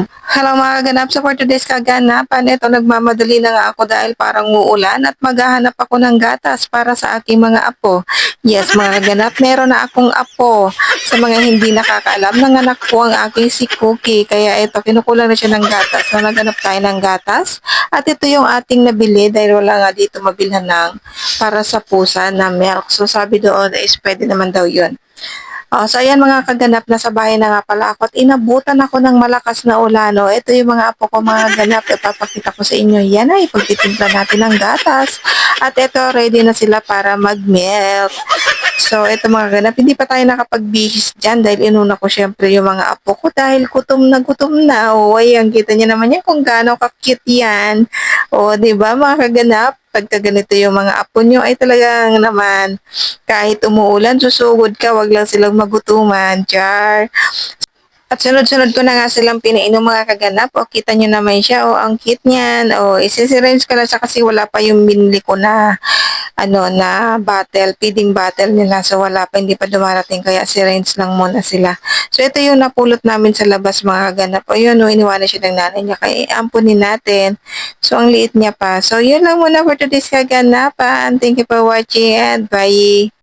Hello mga kaganap, so for today's kaganapan, ito nagmamadali na nga ako dahil parang uulan at maghahanap ako ng gatas para sa aking mga apo. Yes mga kaganap, meron na akong apo. Sa mga hindi nakakaalam, nanganak po ang aking si Cookie. Kaya ito, kinukulang na siya ng gatas. So naghanap tayo ng gatas. At ito yung ating nabili dahil wala nga dito mabilhan ng para sa pusa na milk. So sabi doon is pwede naman daw yun. Oh, so ayan mga kaganap, nasa bahay na nga pala ako at inabutan ako ng malakas na ulan. Oh, ito yung mga apo ko mga ganap, ipapakita ko sa inyo. Yan ay pagtitimpla natin ng gatas. At ito, ready na sila para mag-milk. So, ito mga ganap, hindi pa tayo nakapagbihis dyan dahil inuna ko syempre yung mga apo ko dahil gutom na gutom na. O, ayan, kita niyo naman yan kung gaano ka-cute yan. O, di ba mga kaganap, pagka ganito yung mga apo nyo ay talagang naman kahit umuulan, susugod ka, wag lang silang magutuman. Char. At sunod-sunod ko na nga silang pinainom mga kaganap. O, kita nyo naman siya. O, ang cute niyan. O, isisirange ko lang siya kasi wala pa yung binili ko na na bottle, feeding bottle nila. So, wala pa, hindi pa dumarating. Kaya sirange lang muna sila. So, ito yung napulot namin sa labas mga kaganap. O, yun, o, iniwanan siya ng nanay niya. Kaya ampunin natin. So, ang liit niya pa. So, yun lang muna for today's kaganapan. Thank you for watching and bye!